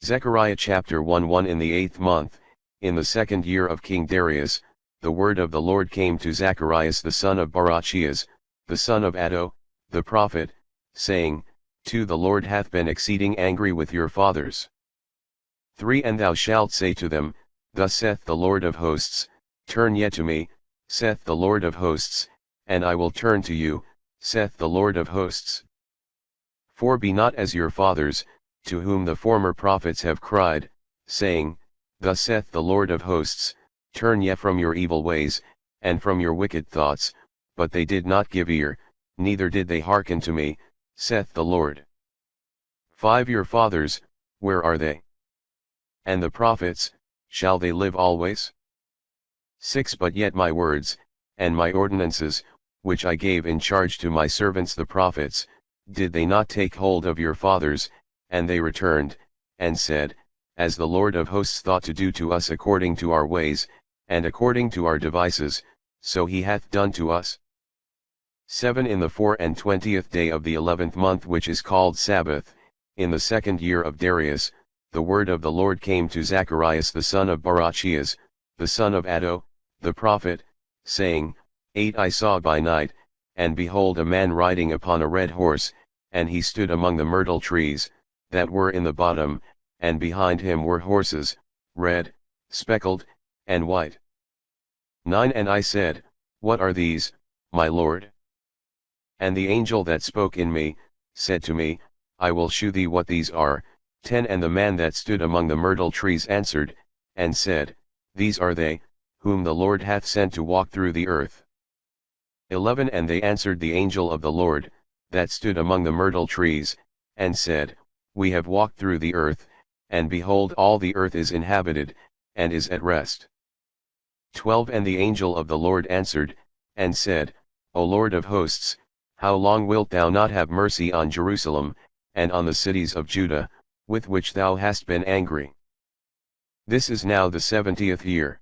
Zechariah chapter 1 In the 8th month, in the 2nd year of King Darius, the word of the Lord came to Zacharias the son of Barachias, the son of Addo, the prophet, saying, The Lord hath been exceeding angry with your fathers. 3 And thou shalt say to them, Thus saith the Lord of hosts, Turn ye to me, saith the Lord of hosts, and I will turn to you, saith the Lord of hosts. 4 Be not as your fathers, to whom the former prophets have cried, saying, Thus saith the Lord of hosts, Turn ye from your evil ways, and from your wicked thoughts, but they did not give ear, neither did they hearken to me, saith the Lord. 5 Your fathers, where are they? And the prophets, shall they live always? 6 But yet my words, and my ordinances, which I gave in charge to my servants the prophets, did they not take hold of your fathers, and they returned, and said, As the Lord of hosts thought to do to us according to our ways, and according to our devices, so he hath done to us. 7 In the 24th day of the 11th month, which is called Sabbath, in the 2nd year of Darius, the word of the Lord came to Zacharias the son of Barachias, the son of Addo, the prophet, saying, 8 I saw by night, and behold a man riding upon a red horse, and he stood among the myrtle trees, that were in the bottom, and behind him were horses, red, speckled, and white. 9 And I said, What are these, my Lord? And the angel that spoke in me, said to me, I will shew thee what these are. 10 And the man that stood among the myrtle trees answered, and said, These are they, whom the Lord hath sent to walk through the earth. 11 And they answered the angel of the Lord, that stood among the myrtle trees, and said, We have walked through the earth, and behold all the earth is inhabited, and is at rest. 12 And the angel of the Lord answered, and said, O Lord of hosts, how long wilt thou not have mercy on Jerusalem, and on the cities of Judah, with which thou hast been angry? This is now the 70th year.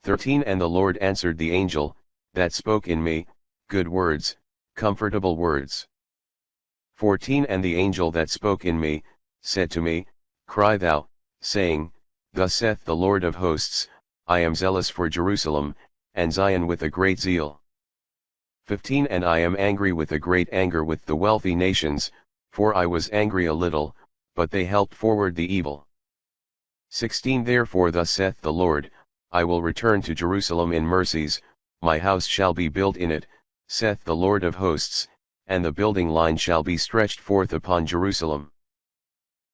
13 And the Lord answered the angel, that spoke in me, good words, comfortable words. 14 And the angel that spoke in me, said to me, Cry thou, saying, Thus saith the Lord of hosts, I am zealous for Jerusalem, and Zion with a great zeal. 15 And I am angry with a great anger with the wealthy nations, for I was angry a little, but they helped forward the evil. 16 Therefore thus saith the Lord, I will return to Jerusalem in mercies, my house shall be built in it, saith the Lord of hosts, and the building line shall be stretched forth upon Jerusalem.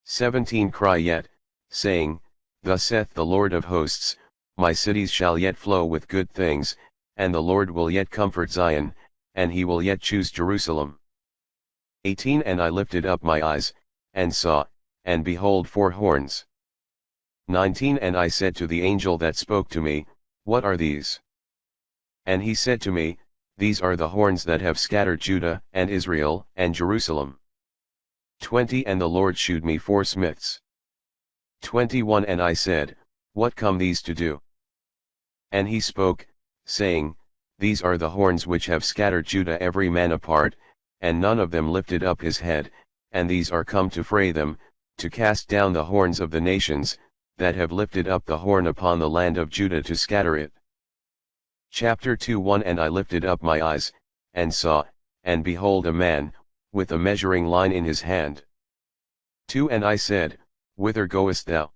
17 Cry yet, saying, Thus saith the Lord of hosts, my cities shall yet flow with good things, and the Lord will yet comfort Zion, and he will yet choose Jerusalem. 18 And I lifted up my eyes, and saw, and behold 4 horns. 19 And I said to the angel that spoke to me, What are these? And he said to me, These are the horns that have scattered Judah, and Israel, and Jerusalem. 20 And the Lord shewed me 4 smiths. 21 And I said, What come these to do? And he spoke, saying, These are the horns which have scattered Judah every man apart, and none of them lifted up his head, and these are come to fray them, to cast down the horns of the nations, that have lifted up the horn upon the land of Judah to scatter it. Chapter 2 And I lifted up my eyes, and saw, and behold a man, with a measuring line in his hand. 2 And I said, Whither goest thou?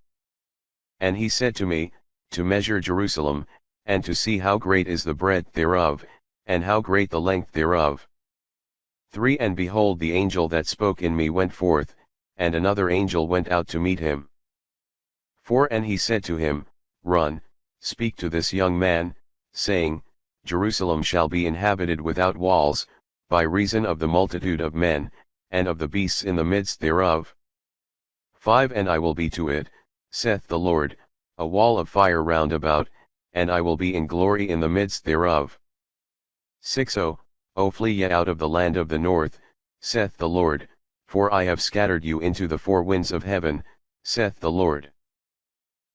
And he said to me, To measure Jerusalem, and to see how great is the breadth thereof, and how great the length thereof. 3 And behold the angel that spoke in me went forth, and another angel went out to meet him. 4 And he said to him, Run, speak to this young man, saying, Jerusalem shall be inhabited without walls, by reason of the multitude of men, and of the beasts in the midst thereof. 5 And I will be to it, saith the Lord, a wall of fire round about, and I will be in glory in the midst thereof. 6 O flee ye out of the land of the north, saith the Lord, for I have scattered you into the 4 winds of heaven, saith the Lord.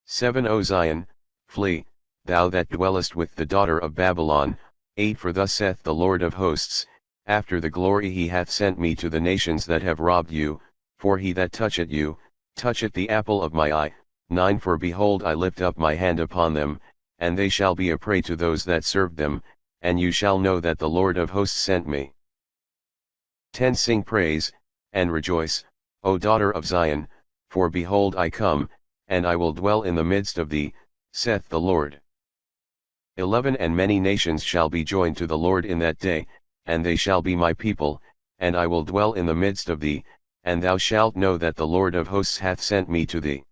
7 O Zion, flee, thou that dwellest with the daughter of Babylon. 8 For thus saith the Lord of hosts, after the glory he hath sent me to the nations that have robbed you, for he that toucheth you, touch it the apple of my eye. 9 For behold I lift up my hand upon them, and they shall be a prey to those that serve them, and you shall know that the Lord of hosts sent me. 10 Sing praise, and rejoice, O daughter of Zion, for behold I come, and I will dwell in the midst of thee, saith the Lord. 11 And many nations shall be joined to the Lord in that day, and they shall be my people, and I will dwell in the midst of thee, and thou shalt know that the Lord of hosts hath sent me to thee.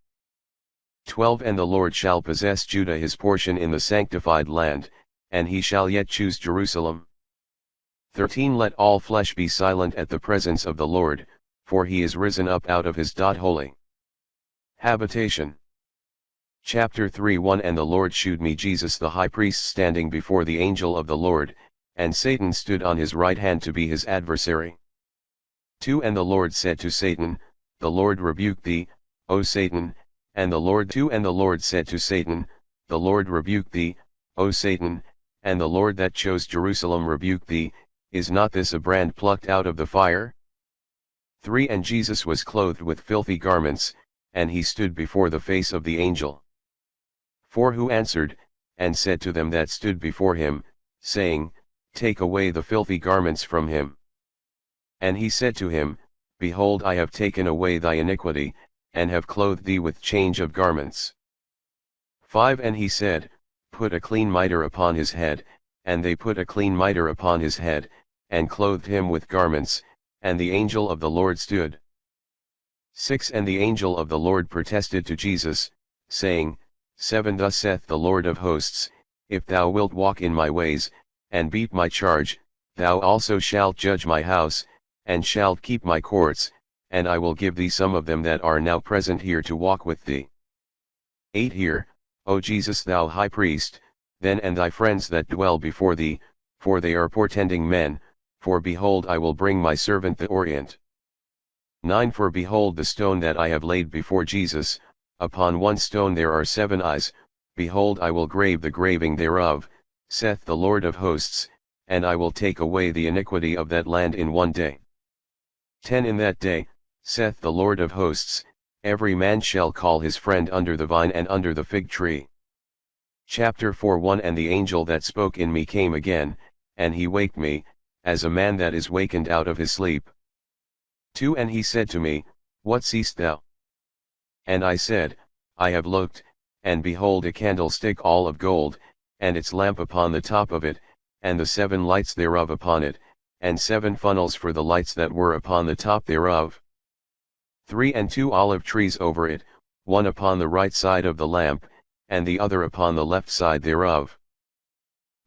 12 And the Lord shall possess Judah his portion in the sanctified land, and he shall yet choose Jerusalem. 13 Let all flesh be silent at the presence of the Lord, for he is risen up out of his holy habitation. Chapter 3 1 And the Lord shewed me Jesus the high priest standing before the angel of the Lord, and Satan stood on his right hand to be his adversary. 2 And the Lord said to Satan, The Lord rebuke thee, O Satan, and the Lord 2 And the Lord said to Satan, The Lord rebuke thee, O Satan, and the Lord that chose Jerusalem rebuke thee. Is not this a brand plucked out of the fire? 3 And Jesus was clothed with filthy garments, and he stood before the face of the angel. 4 Who answered, and said to them that stood before him, saying, Take away the filthy garments from him. And he said to him, Behold, I have taken away thy iniquity, and have clothed thee with change of garments. 5 And he said, Put a clean mitre upon his head, and they put a clean mitre upon his head, and clothed him with garments, and the angel of the Lord stood. 6 And the angel of the Lord protested to Jesus, saying, 7 Thus saith the Lord of hosts, If thou wilt walk in my ways, and keep my charge, thou also shalt judge my house, and shalt keep my courts, and I will give thee some of them that are now present here to walk with thee. 8 Hear, O Jesus thou high priest, then and thy friends that dwell before thee, for they are portending men, for behold I will bring my servant the Orient. 9 For behold the stone that I have laid before Jesus, upon one stone there are 7 eyes, behold I will grave the graving thereof, saith the Lord of hosts, and I will take away the iniquity of that land in one day. 10 In that day, saith the Lord of hosts, every man shall call his friend under the vine and under the fig tree. Chapter 4 1 And the angel that spoke in me came again, and he waked me, as a man that is wakened out of his sleep. 2 And he said to me, What seest thou? And I said, I have looked, and behold a candlestick all of gold, and its lamp upon the top of it, and the 7 lights thereof upon it, and 7 funnels for the lights that were upon the top thereof. 3 And 2 olive trees over it, one upon the right side of the lamp, and the other upon the left side thereof.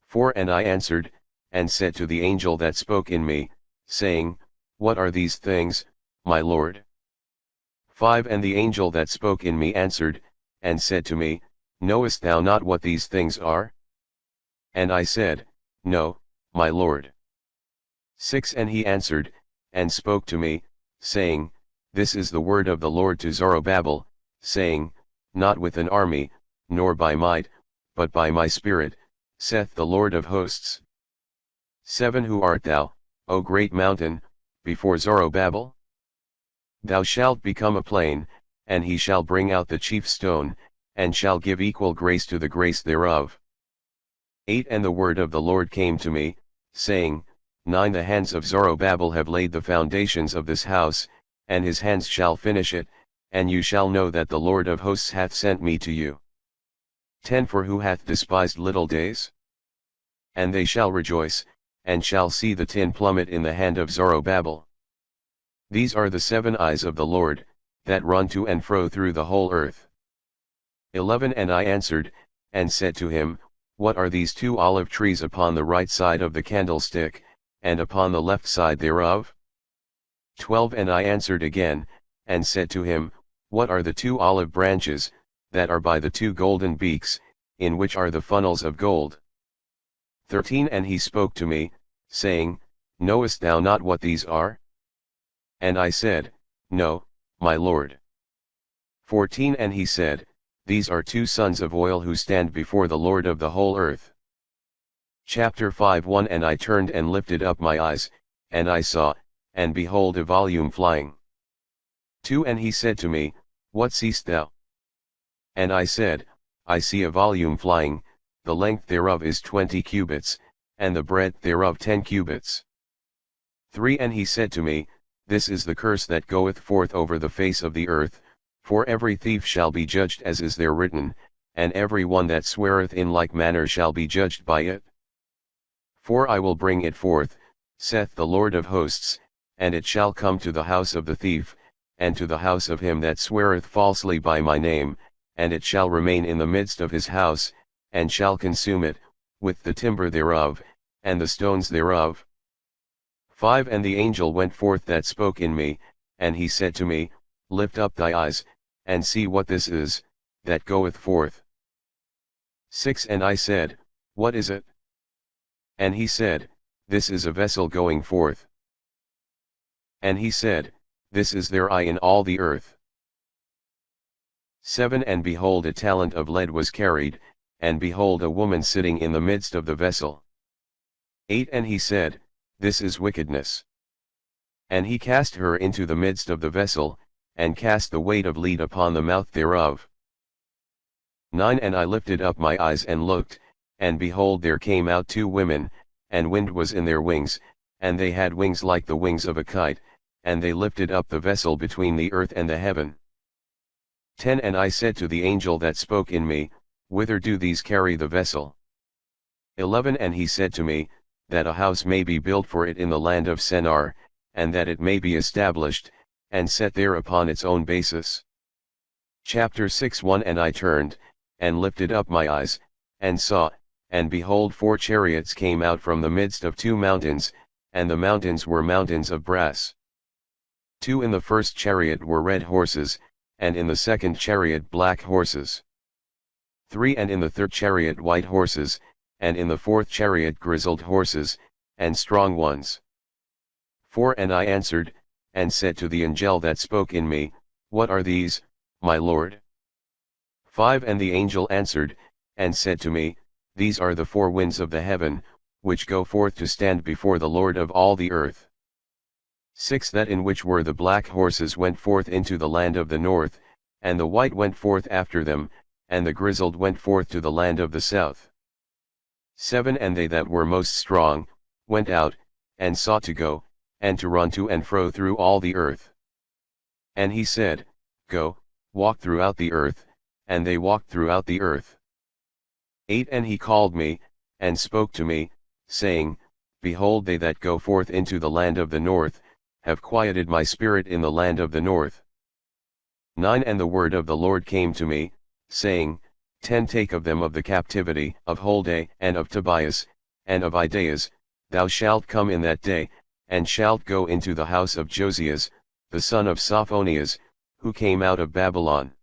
4 And I answered, and said to the angel that spoke in me, saying, What are these things, my Lord? 5 And the angel that spoke in me answered, and said to me, Knowest thou not what these things are? And I said, No, my Lord. 6 And he answered, and spoke to me, saying, This is the word of the Lord to Zerubbabel, saying, Not with an army, nor by might, but by my spirit, saith the Lord of hosts. 7 Who art thou, O great mountain, before Zerubbabel? Thou shalt become a plain, and he shall bring out the chief stone, and shall give equal grace to the grace thereof. 8 And the word of the Lord came to me, saying, 9 The hands of Zerubbabel have laid the foundations of this house, and his hands shall finish it, and you shall know that the Lord of hosts hath sent me to you. 10 For who hath despised little days? And they shall rejoice, and shall see the tin plummet in the hand of Zerubbabel. These are the 7 eyes of the Lord, that run to and fro through the whole earth. 11 And I answered, and said to him, What are these 2 olive trees upon the right side of the candlestick, and upon the left side thereof? 12 And I answered again, and said to him, What are the 2 olive branches, that are by the 2 golden beaks, in which are the funnels of gold? 13 And he spoke to me, saying, Knowest thou not what these are? And I said, No, my Lord. 14 And he said, These are 2 sons of oil who stand before the Lord of the whole earth. Chapter 5 1 And I turned and lifted up my eyes, and I saw, and behold a volume flying. 2 And he said to me, What seest thou? And I said, I see a volume flying, the length thereof is 20 cubits, and the breadth thereof 10 cubits. 3 And he said to me, This is the curse that goeth forth over the face of the earth, for every thief shall be judged as is there written, and every one that sweareth in like manner shall be judged by it. For I will bring it forth, saith the Lord of hosts, and it shall come to the house of the thief, and to the house of him that sweareth falsely by my name, and it shall remain in the midst of his house, and shall consume it, with the timber thereof, and the stones thereof. 5 And the angel went forth that spoke in me, and he said to me, Lift up thy eyes, and see what this is, that goeth forth. 6 And I said, What is it? And he said, This is a vessel going forth. And he said, This is their eye in all the earth. 7 And behold, a talent of lead was carried, and behold, a woman sitting in the midst of the vessel. 8 And he said, This is wickedness. And he cast her into the midst of the vessel, and cast the weight of lead upon the mouth thereof. 9 And I lifted up my eyes and looked, and behold, there came out 2 women, and wind was in their wings, and they had wings like the wings of a kite, and they lifted up the vessel between the earth and the heaven. 10 And I said to the angel that spoke in me, Whither do these carry the vessel? 11 And he said to me, That a house may be built for it in the land of Sennaar, and that it may be established, and set there upon its own basis. Chapter 6 1 And I turned, and lifted up my eyes, and saw, and behold, 4 chariots came out from the midst of 2 mountains, and the mountains were mountains of brass. 2 In the first chariot were red horses, and in the second chariot black horses. 3 And in the third chariot white horses, and in the fourth chariot grizzled horses, and strong ones. 4 And I answered, and said to the angel that spoke in me, What are these, my Lord? 5 And the angel answered, and said to me, These are the 4 winds of the heaven, which go forth to stand before the Lord of all the earth. 6 That in which were the black horses went forth into the land of the north, and the white went forth after them, and the grizzled went forth to the land of the south. 7 And they that were most strong, went out, and sought to go, and to run to and fro through all the earth. And he said, Go, walk throughout the earth, and they walked throughout the earth. 8 And he called me, and spoke to me, saying, Behold, they that go forth into the land of the north, have quieted my spirit in the land of the north. 9 And the word of the Lord came to me, saying, 10 Take of them of the captivity of Huldah, and of Tobias, and of Ideas, thou shalt come in that day, and shalt go into the house of Josias, the son of Sophonias, who came out of Babylon.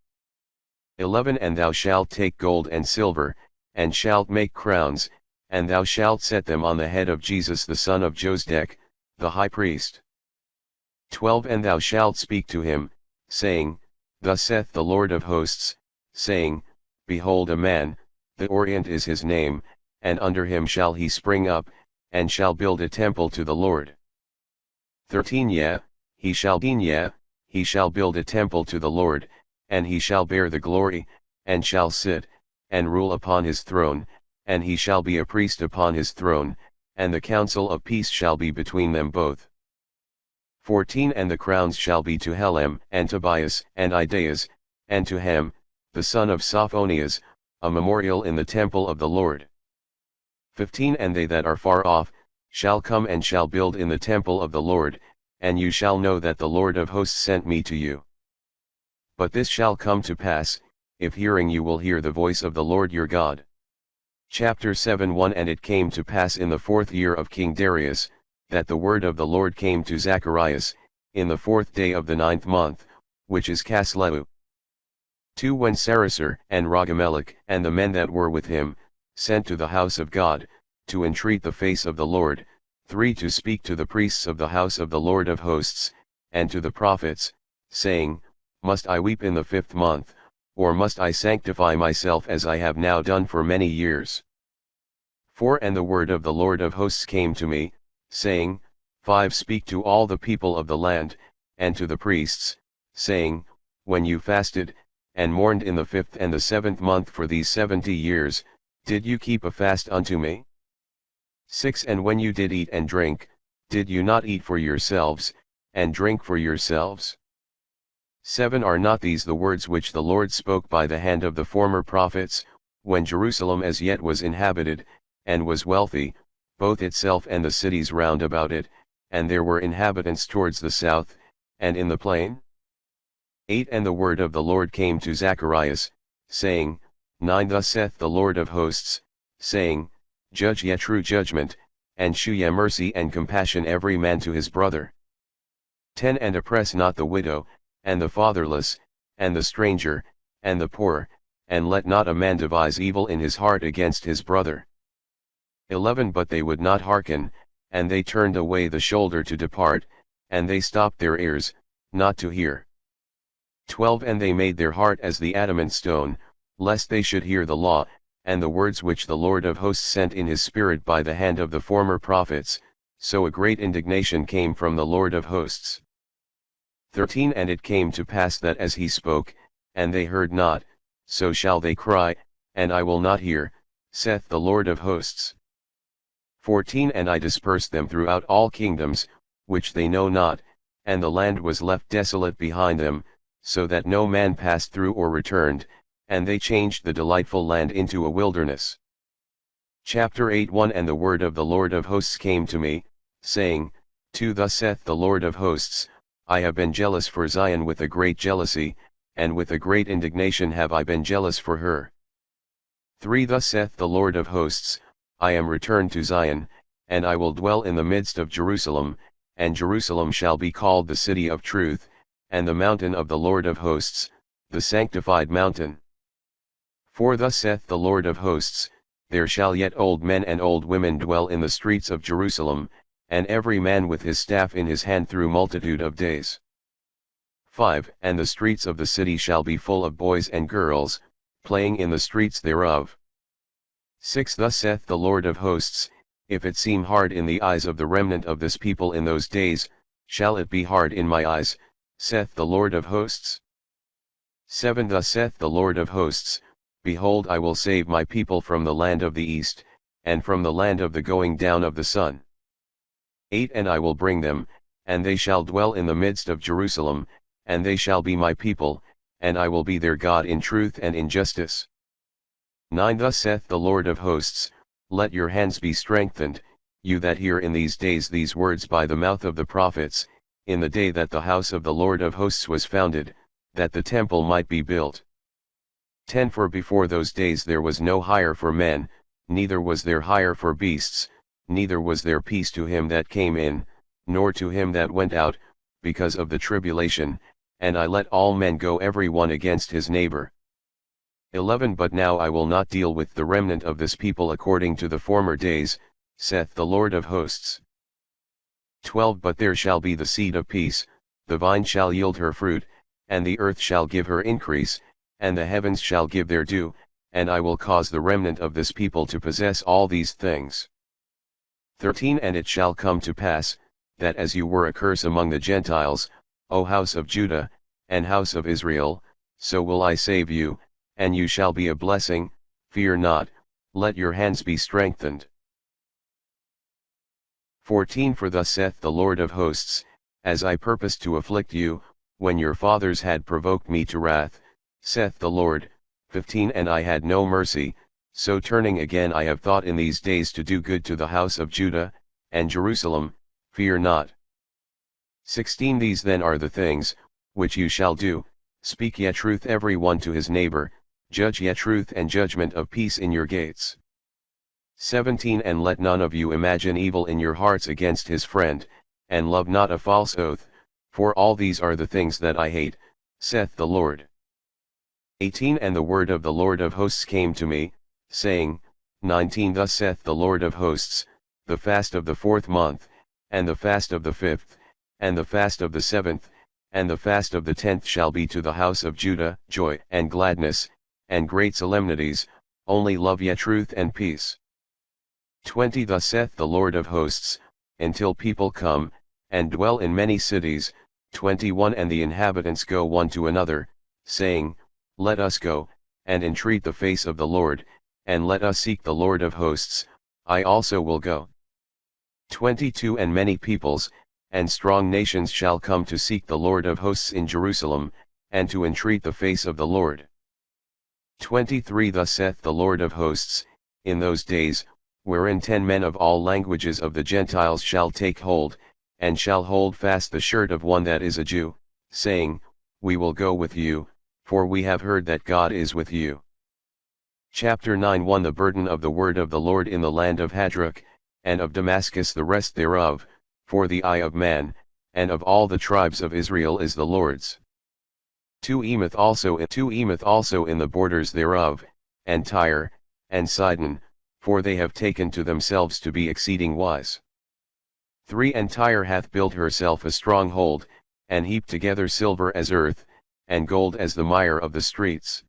11 And thou shalt take gold and silver, and shalt make crowns, and thou shalt set them on the head of Jesus the son of Josdek, the high priest. 12 And thou shalt speak to him, saying, Thus saith the Lord of hosts, saying, Behold a man, the Orient is his name, and under him shall he spring up, and shall build a temple to the Lord. 13 he shall build a temple to the Lord, and he shall bear the glory, and shall sit, and rule upon his throne, and he shall be a priest upon his throne, and the counsel of peace shall be between them both. 14 And the crowns shall be to Helem, and Tobias, and Ideas, and to Hem, the son of Sophonias, a memorial in the temple of the Lord. 15 And they that are far off, shall come and shall build in the temple of the Lord, and you shall know that the Lord of hosts sent me to you. But this shall come to pass, if hearing you will hear the voice of the Lord your God. Chapter 7 1 And it came to pass in the 4th year of King Darius, that the word of the Lord came to Zacharias, in the 4th day of the 9th month, which is Casleu. 2 When Sarasar and Ragamelech and the men that were with him, sent to the house of God, to entreat the face of the Lord, 3 To speak to the priests of the house of the Lord of hosts, and to the prophets, saying, Must I weep in the 5th month, or must I sanctify myself as I have now done for many years? 4 And the word of the Lord of hosts came to me, saying, 5 Speak to all the people of the land, and to the priests, saying, when you fasted, and mourned in the 5th and the 7th month for these 70 years, did you keep a fast unto me? 6 And when you did eat and drink, did you not eat for yourselves, and drink for yourselves? 7 Are not these the words which the Lord spoke by the hand of the former prophets, when Jerusalem as yet was inhabited, and was wealthy, both itself and the cities round about it, and there were inhabitants towards the south, and in the plain? 8 And the word of the Lord came to Zacharias, saying, 9 Thus saith the Lord of hosts, saying, Judge ye true judgment, and shew ye mercy and compassion every man to his brother. 10 And oppress not the widow, and the fatherless, and the stranger, and the poor, and let not a man devise evil in his heart against his brother. 11 But they would not hearken, and they turned away the shoulder to depart, and they stopped their ears, not to hear. 12 And they made their heart as the adamant stone, lest they should hear the law, and the words which the Lord of hosts sent in his spirit by the hand of the former prophets, so a great indignation came from the Lord of hosts. 13 And it came to pass that as he spoke, and they heard not, so shall they cry, and I will not hear, saith the Lord of hosts. 14 And I dispersed them throughout all kingdoms, which they know not, and the land was left desolate behind them, so that no man passed through or returned, and they changed the delightful land into a wilderness. Chapter 8 1 And the word of the Lord of hosts came to me, saying, 2 Thus saith the Lord of hosts, I have been jealous for Zion with a great jealousy, and with a great indignation have I been jealous for her. 3 Thus saith the Lord of hosts, I am returned to Zion, and I will dwell in the midst of Jerusalem, and Jerusalem shall be called the city of truth, and the mountain of the Lord of hosts, the sanctified mountain. 4 Thus saith the Lord of hosts, there shall yet old men and old women dwell in the streets of Jerusalem, and every man with his staff in his hand through multitude of days. 5 And the streets of the city shall be full of boys and girls, playing in the streets thereof. 6 Thus saith the Lord of hosts, if it seem hard in the eyes of the remnant of this people in those days, shall it be hard in my eyes, saith the Lord of hosts? 7 Thus saith the Lord of hosts, behold, I will save my people from the land of the east, and from the land of the going down of the sun. 8 And I will bring them, and they shall dwell in the midst of Jerusalem, and they shall be my people, and I will be their God in truth and in justice. 9 Thus saith the Lord of hosts, let your hands be strengthened, you that hear in these days these words by the mouth of the prophets, in the day that the house of the Lord of hosts was founded, that the temple might be built. 10 For before those days there was no hire for men, neither was there hire for beasts, neither was there peace to him that came in, nor to him that went out, because of the tribulation, and I let all men go every one against his neighbor. 11 But now I will not deal with the remnant of this people according to the former days, saith the Lord of hosts. 12 But there shall be the seed of peace, the vine shall yield her fruit, and the earth shall give her increase, and the heavens shall give their dew, and I will cause the remnant of this people to possess all these things. 13 And it shall come to pass, that as you were a curse among the Gentiles, O house of Judah, and house of Israel, so will I save you, and you shall be a blessing. Fear not, let your hands be strengthened. 14 For thus saith the Lord of hosts, as I purposed to afflict you, when your fathers had provoked me to wrath, saith the Lord. 15 And I had no mercy, so turning again I have thought in these days to do good to the house of Judah, and Jerusalem. Fear not. 16 These then are the things, which you shall do, speak ye truth every one to his neighbor, judge ye truth and judgment of peace in your gates. 17 And let none of you imagine evil in your hearts against his friend, and love not a false oath, for all these are the things that I hate, saith the Lord. 18 And the word of the Lord of hosts came to me, saying, 19 Thus saith the Lord of hosts, the fast of the 4th month, and the fast of the 5th, and the fast of the 7th, and the fast of the 10th shall be to the house of Judah joy and gladness, and great solemnities, only love ye truth and peace. 20 Thus saith the Lord of hosts, until people come, and dwell in many cities. 21 And the inhabitants go one to another, saying, Let us go, and entreat the face of the Lord, and let us seek the Lord of hosts, I also will go. 22 And many peoples, and strong nations shall come to seek the Lord of hosts in Jerusalem, and to entreat the face of the Lord. 23 Thus saith the Lord of hosts, in those days, wherein 10 men of all languages of the Gentiles shall take hold, and shall hold fast the shirt of one that is a Jew, saying, We will go with you, for we have heard that God is with you. Chapter 9 1 The burden of the word of the Lord in the land of Hadrak, and of Damascus the rest thereof, for the eye of man, and of all the tribes of Israel is the Lord's. 2 Emath also in the borders thereof, and Tyre, and Sidon, for they have taken to themselves to be exceeding wise. 3 And Tyre hath built herself a stronghold, and heaped together silver as earth, and gold as the mire of the streets.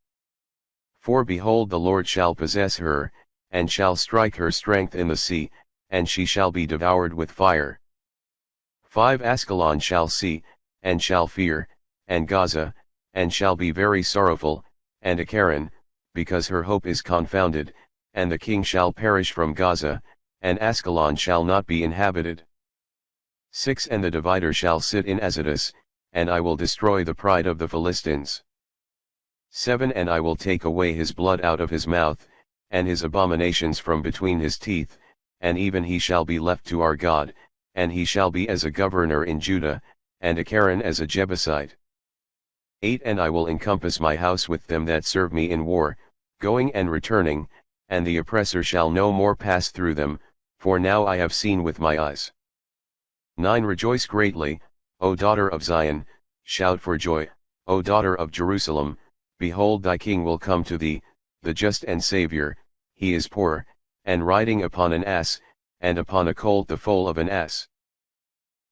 4 Behold, the Lord shall possess her, and shall strike her strength in the sea, and she shall be devoured with fire. 5 Askelon shall see, and shall fear, and Gaza, and shall be very sorrowful, and Ekron, because her hope is confounded, and the king shall perish from Gaza, and Askelon shall not be inhabited. 6 And the divider shall sit in Azotus, and I will destroy the pride of the Philistines. 7 And I will take away his blood out of his mouth, and his abominations from between his teeth, and even he shall be left to our God, and he shall be as a governor in Judah, and Ekron as a Jebusite. 8 And I will encompass my house with them that serve me in war, going and returning, and the oppressor shall no more pass through them, for now I have seen with my eyes. 9 Rejoice greatly, O daughter of Zion, shout for joy, O daughter of Jerusalem, behold thy king will come to thee, the just and Saviour, he is poor, and riding upon an ass, and upon a colt the foal of an ass.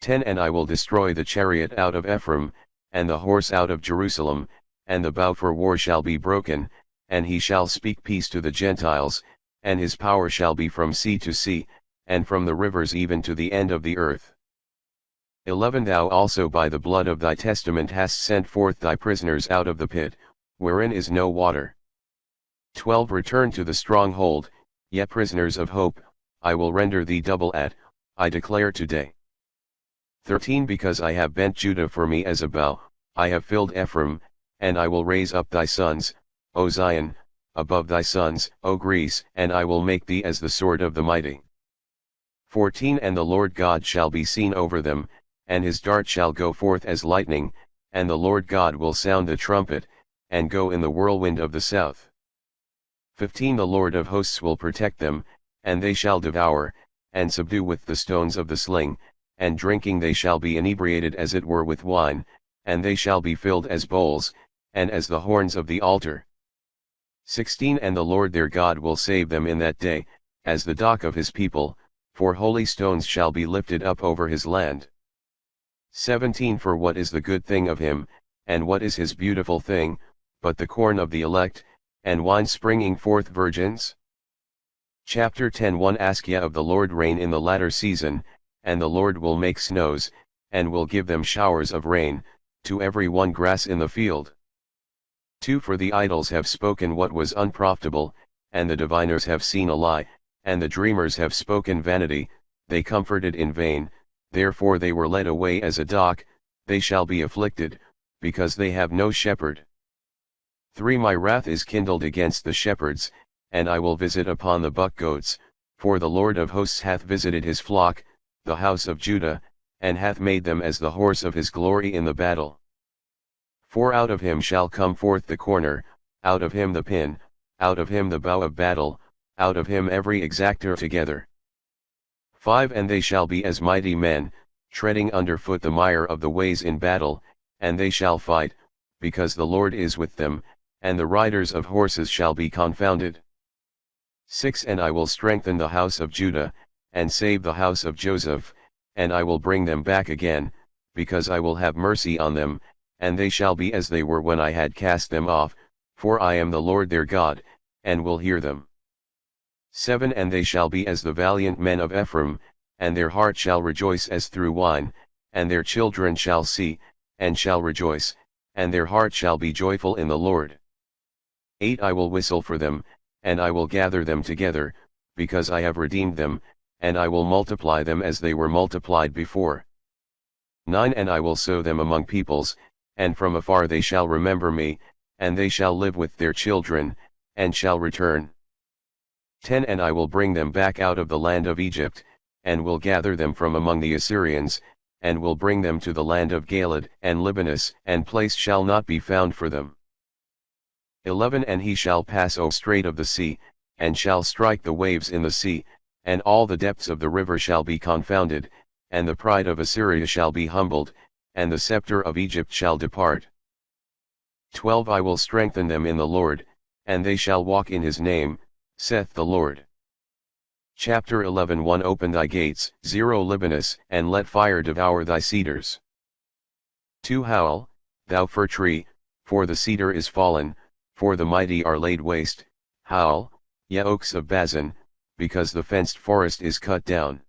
10 And I will destroy the chariot out of Ephraim, and the horse out of Jerusalem, and the bow for war shall be broken, and he shall speak peace to the Gentiles, and his power shall be from sea to sea, and from the rivers even to the end of the earth. 11 Thou also by the blood of thy testament hast sent forth thy prisoners out of the pit, wherein is no water. 12 Return to the stronghold, ye prisoners of hope, I will render thee double I declare today. 13 Because I have bent Judah for me as a bow, I have filled Ephraim, and I will raise up thy sons, O Zion, above thy sons, O Greece, and I will make thee as the sword of the mighty. 14 And the Lord God shall be seen over them, and his dart shall go forth as lightning, and the Lord God will sound the trumpet, and go in the whirlwind of the south. 15 The Lord of hosts will protect them, and they shall devour, and subdue with the stones of the sling, and drinking they shall be inebriated as it were with wine, and they shall be filled as bowls, and as the horns of the altar. 16 And the Lord their God will save them in that day, as the dock of his people, for holy stones shall be lifted up over his land. 17 For what is the good thing of him, and what is his beautiful thing, but the corn of the elect, and wine springing forth virgins? Chapter 10 1 Ask ye of the Lord rain in the latter season, and the Lord will make snows, and will give them showers of rain, to every one grass in the field. 2 For the idols have spoken what was unprofitable, and the diviners have seen a lie, and the dreamers have spoken vanity, they comforted in vain, therefore they were led away as a dock, they shall be afflicted, because they have no shepherd. 3 My wrath is kindled against the shepherds, and I will visit upon the buck goats, for the Lord of hosts hath visited his flock, the house of Judah, and hath made them as the horse of his glory in the battle. 4 Out of him shall come forth the corner, out of him the pin, out of him the bow of battle, out of him every exactor together. 5 And they shall be as mighty men, treading under foot the mire of the ways in battle, and they shall fight, because the Lord is with them, and the riders of horses shall be confounded. 6 And I will strengthen the house of Judah, and save the house of Joseph, and I will bring them back again, because I will have mercy on them, and they shall be as they were when I had cast them off, for I am the Lord their God, and will hear them. 7 And they shall be as the valiant men of Ephraim, and their heart shall rejoice as through wine, and their children shall see, and shall rejoice, and their heart shall be joyful in the Lord. 8 I will whistle for them, and I will gather them together, because I have redeemed them, and I will multiply them as they were multiplied before. 9 And I will sow them among peoples, and from afar they shall remember me, and they shall live with their children, and shall return. 10 And I will bring them back out of the land of Egypt, and will gather them from among the Assyrians, and will bring them to the land of Galad and Libanus, and place shall not be found for them. 11 And he shall pass over strait of the sea, and shall strike the waves in the sea, and all the depths of the river shall be confounded, and the pride of Assyria shall be humbled, and the scepter of Egypt shall depart. 12 I will strengthen them in the Lord, and they shall walk in his name, saith the Lord. Chapter 11 1 Open thy gates, 0 Libanus, and let fire devour thy cedars. 2 Howl, thou fir tree, for the cedar is fallen, for the mighty are laid waste. Howl, ye oaks of Bazan, because the fenced forest is cut down.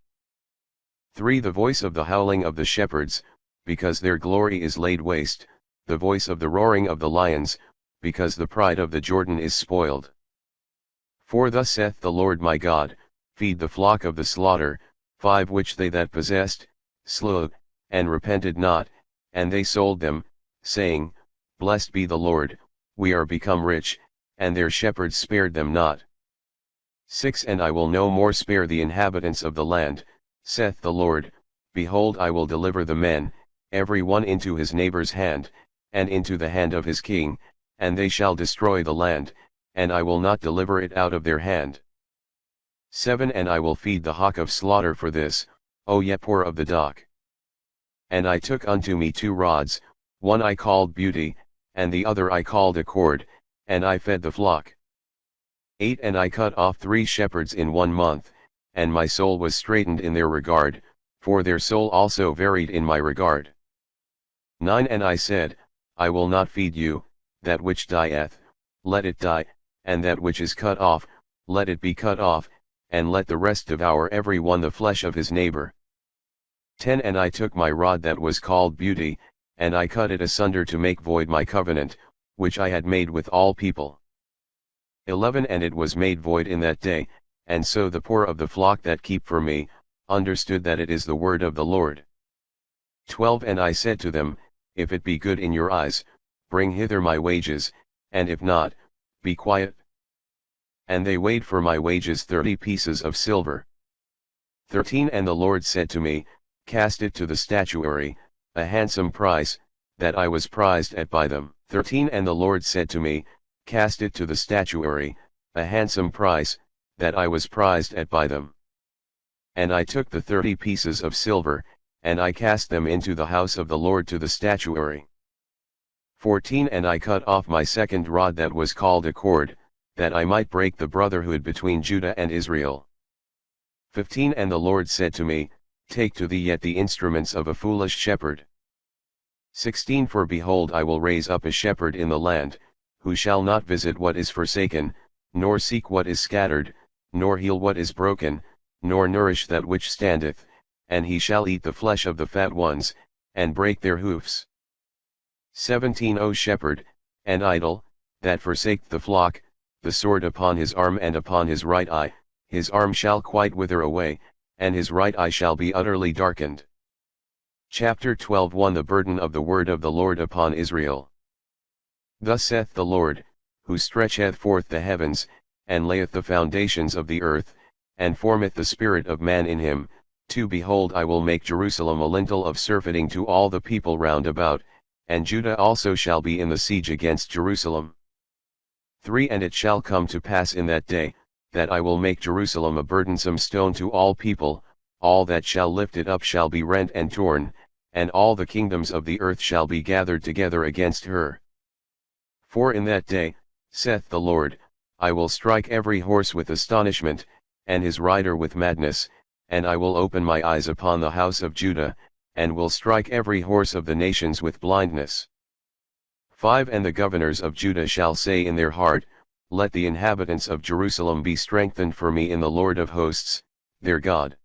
3 The voice of the howling of the shepherds, because their glory is laid waste, the voice of the roaring of the lions, because the pride of the Jordan is spoiled. 4 Thus saith the Lord my God, feed the flock of the slaughter. 5 Which they that possessed, slew, and repented not, and they sold them, saying, Blessed be the Lord, we are become rich, and their shepherds spared them not. 6 And I will no more spare the inhabitants of the land, saith the Lord. Behold, I will deliver the men, every one into his neighbor's hand, and into the hand of his king, and they shall destroy the land, and I will not deliver it out of their hand. 7 And I will feed the hawk of slaughter for this, O ye poor of the dock. And I took unto me 2 rods, one I called beauty, and the other I called accord, and I fed the flock. 8 And I cut off 3 shepherds in 1 month, and my soul was straitened in their regard, for their soul also varied in my regard. 9 And I said, I will not feed you, that which dieth, let it die, and that which is cut off, let it be cut off, and let the rest devour every one the flesh of his neighbor. 10 And I took my rod that was called beauty, and I cut it asunder to make void my covenant, which I had made with all people. 11 And it was made void in that day, and so the poor of the flock that keep for me, understood that it is the word of the Lord. 12 And I said to them, If it be good in your eyes, bring hither my wages, and if not, be quiet. And they weighed for my wages 30 pieces of silver. 13 And the Lord said to me, Cast it to the statuary, a handsome price, that I was prized at by them. 13 And the Lord said to me, Cast it to the statuary, a handsome price, that I was prized at by them. And I took the 30 pieces of silver, and I cast them into the house of the Lord to the statuary. 14 And I cut off my second rod that was called accord, that I might break the brotherhood between Judah and Israel. 15 And the Lord said to me, Take to thee yet the instruments of a foolish shepherd. 16 For behold, I will raise up a shepherd in the land, who shall not visit what is forsaken, nor seek what is scattered, nor heal what is broken, nor nourish that which standeth, and he shall eat the flesh of the fat ones, and break their hoofs. 17 O shepherd, and idol, that forsake the flock, the sword upon his arm and upon his right eye, his arm shall quite wither away, and his right eye shall be utterly darkened. Chapter 12 1 The burden of the word of the Lord upon Israel. Thus saith the Lord, who stretcheth forth the heavens, and layeth the foundations of the earth, and formeth the spirit of man in him, to behold, I will make Jerusalem a lintel of surfeiting to all the people round about, and Judah also shall be in the siege against Jerusalem. 3 And it shall come to pass in that day, that I will make Jerusalem a burdensome stone to all people, all that shall lift it up shall be rent and torn, and all the kingdoms of the earth shall be gathered together against her. 4 In that day, saith the Lord, I will strike every horse with astonishment, and his rider with madness, and I will open my eyes upon the house of Judah, and will strike every horse of the nations with blindness. 5 And the governors of Judah shall say in their heart, Let the inhabitants of Jerusalem be strengthened for me in the Lord of hosts, their God.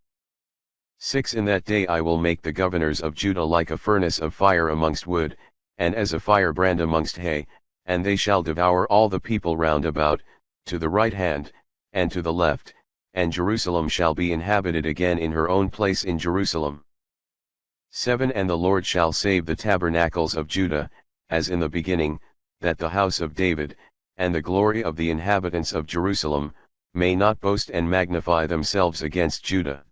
6 In that day I will make the governors of Judah like a furnace of fire amongst wood, and as a firebrand amongst hay, and they shall devour all the people round about, to the right hand, and to the left, and Jerusalem shall be inhabited again in her own place in Jerusalem. 7 And the Lord shall save the tabernacles of Judah, as in the beginning, that the house of David, and the glory of the inhabitants of Jerusalem, may not boast and magnify themselves against Judah.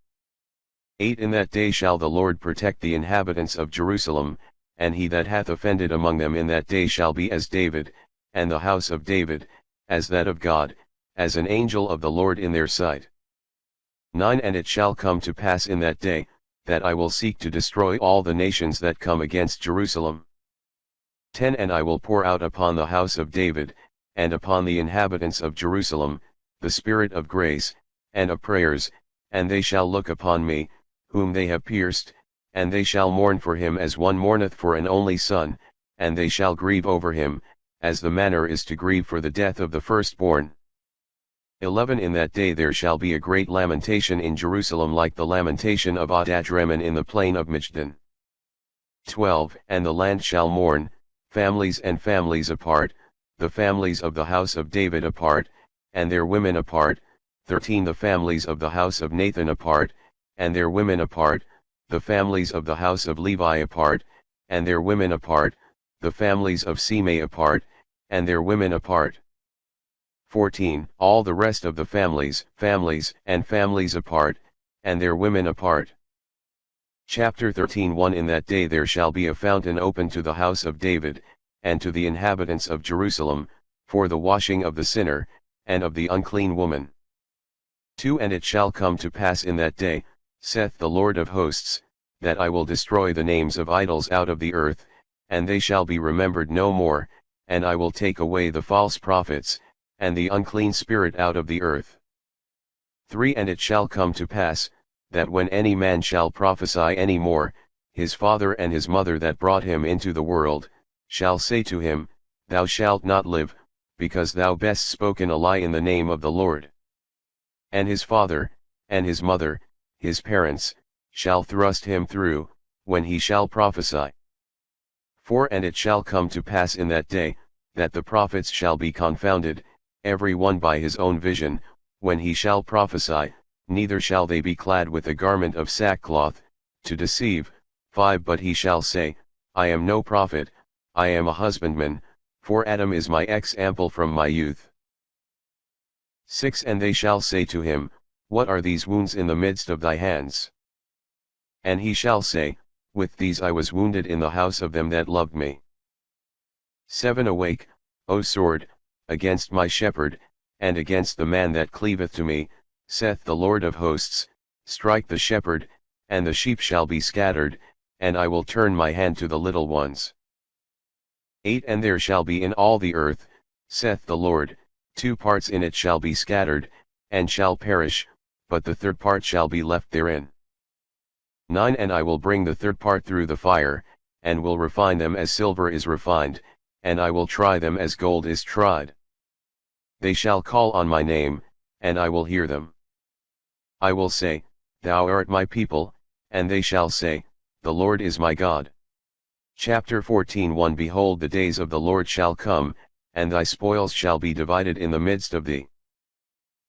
8 In that day shall the Lord protect the inhabitants of Jerusalem, and he that hath offended among them in that day shall be as David, and the house of David, as that of God, as an angel of the Lord in their sight. 9 And it shall come to pass in that day, that I will seek to destroy all the nations that come against Jerusalem. 10 And I will pour out upon the house of David, and upon the inhabitants of Jerusalem, the spirit of grace, and of prayers, and they shall look upon me, whom they have pierced, and they shall mourn for him as one mourneth for an only son, and they shall grieve over him, as the manner is to grieve for the death of the firstborn. 11 In that day there shall be a great lamentation in Jerusalem like the lamentation of Adadreman in the plain of Mijdan. 12 And the land shall mourn, families and families apart, the families of the house of David apart, and their women apart. 13 The families of the house of Nathan apart, and their women apart, the families of the house of Levi apart, and their women apart, the families of Simei apart, and their women apart. 14 All the rest of the families and families apart, and their women apart. Chapter 13 1 In that day there shall be a fountain open to the house of David, and to the inhabitants of Jerusalem, for the washing of the sinner, and of the unclean woman. 2 And it shall come to pass in that day, saith the Lord of hosts, that I will destroy the names of idols out of the earth, and they shall be remembered no more, and I will take away the false prophets, and the unclean spirit out of the earth. 3 And it shall come to pass, that when any man shall prophesy any more, his father and his mother that brought him into the world, shall say to him, Thou shalt not live, because thou best spoken a lie in the name of the Lord. And his father, and his mother, his parents, shall thrust him through, when he shall prophesy. 4 And it shall come to pass in that day, that the prophets shall be confounded, every one by his own vision, when he shall prophesy, neither shall they be clad with a garment of sackcloth, to deceive. 5 But he shall say, I am no prophet, I am a husbandman, for Adam is my example from my youth. 6 And they shall say to him, What are these wounds in the midst of thy hands? And he shall say, With these I was wounded in the house of them that loved me. 7 Awake, O sword, against my shepherd, and against the man that cleaveth to me, saith the Lord of hosts, strike the shepherd, and the sheep shall be scattered, and I will turn my hand to the little ones. 8 And there shall be in all the earth, saith the Lord, 2 parts in it shall be scattered, and shall perish, but the third part shall be left therein. 9 And I will bring the third part through the fire, and will refine them as silver is refined, and I will try them as gold is tried. They shall call on my name, and I will hear them. I will say, Thou art my people, and they shall say, The Lord is my God. Chapter 14 1 Behold, the days of the Lord shall come, and thy spoils shall be divided in the midst of thee.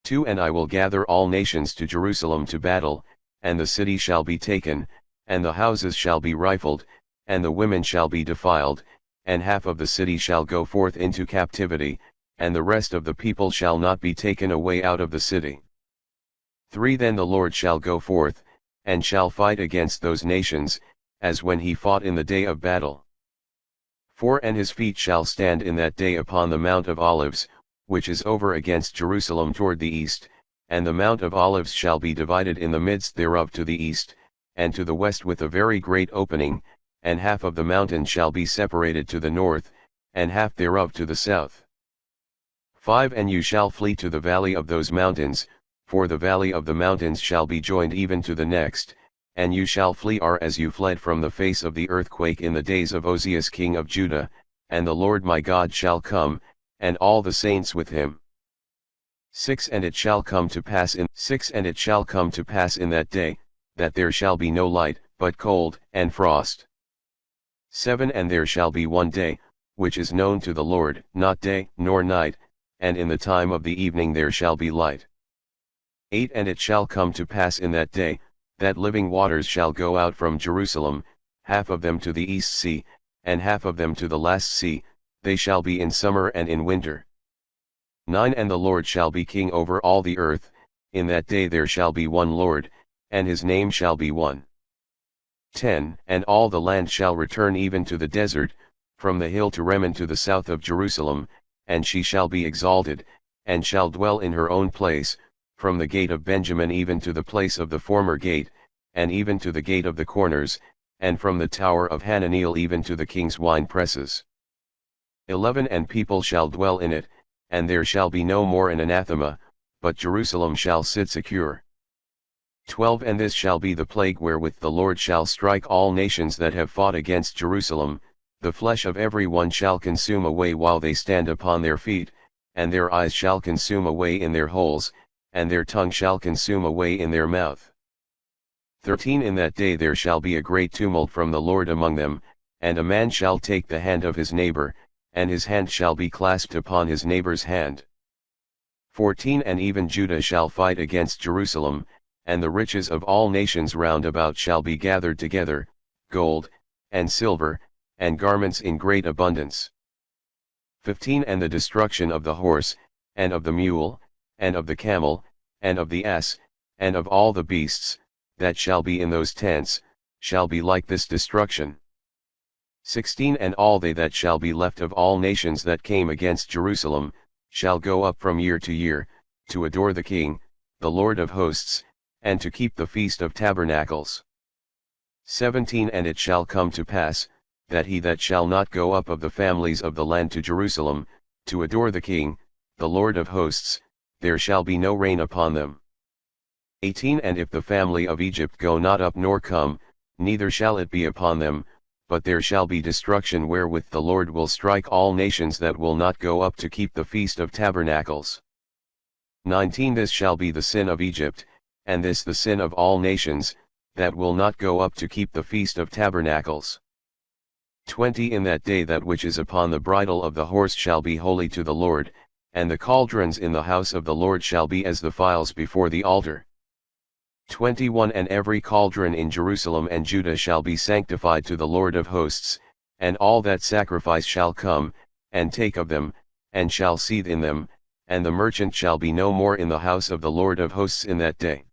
2 And I will gather all nations to Jerusalem to battle, and the city shall be taken, and the houses shall be rifled, and the women shall be defiled, and half of the city shall go forth into captivity, and the rest of the people shall not be taken away out of the city. 3 Then the Lord shall go forth, and shall fight against those nations, as when he fought in the day of battle. 4 And his feet shall stand in that day upon the Mount of Olives, which is over against Jerusalem toward the east, and the Mount of Olives shall be divided in the midst thereof to the east, and to the west with a very great opening, and half of the mountain shall be separated to the north, and half thereof to the south. 5 And you shall flee to the valley of those mountains, for the valley of the mountains shall be joined even to the next, and you shall flee as you fled from the face of the earthquake in the days of Ozias king of Judah, and the Lord my God shall come, and all the saints with him. 6 And it shall come to pass in that day, that there shall be no light, but cold and frost. 7 And there shall be one day, which is known to the Lord, not day, nor night, and in the time of the evening there shall be light. 8 And it shall come to pass in that day, that living waters shall go out from Jerusalem, half of them to the east sea, and half of them to the last sea, they shall be in summer and in winter. 9 And the Lord shall be king over all the earth, in that day there shall be one Lord, and his name shall be one. 10 And all the land shall return even to the desert, from the hill to Rimmon to the south of Jerusalem, and she shall be exalted, and shall dwell in her own place, from the gate of Benjamin even to the place of the former gate, and even to the gate of the corners, and from the tower of Hananeel even to the king's wine presses. 11 And people shall dwell in it, and there shall be no more an anathema, but Jerusalem shall sit secure. 12 And this shall be the plague wherewith the Lord shall strike all nations that have fought against Jerusalem, the flesh of every one shall consume away while they stand upon their feet, and their eyes shall consume away in their holes, and their tongue shall consume away in their mouth. 13 In that day there shall be a great tumult from the Lord among them, and a man shall take the hand of his neighbor, and his hand shall be clasped upon his neighbor's hand. 14 And even Judah shall fight against Jerusalem, and the riches of all nations round about shall be gathered together, gold, and silver, and garments in great abundance. 15 And the destruction of the horse, and of the mule, and of the camel, and of the ass, and of all the beasts, that shall be in those tents, shall be like this destruction. 16 And all they that shall be left of all nations that came against Jerusalem, shall go up from year to year, to adore the King, the Lord of hosts, and to keep the Feast of Tabernacles. 17 And it shall come to pass, that he that shall not go up of the families of the land to Jerusalem, to adore the King, the Lord of hosts, there shall be no rain upon them. 18 And if the family of Egypt go not up nor come, neither shall it be upon them, but there shall be destruction wherewith the Lord will strike all nations that will not go up to keep the Feast of Tabernacles. 19 This shall be the sin of Egypt, and this the sin of all nations, that will not go up to keep the Feast of Tabernacles. 20 In that day that which is upon the bridle of the horse shall be holy to the Lord, and the cauldrons in the house of the Lord shall be as the phials before the altar. 21 And every cauldron in Jerusalem and Judah shall be sanctified to the Lord of hosts, and all that sacrifice shall come, and take of them, and shall seethe in them, and the merchant shall be no more in the house of the Lord of hosts in that day.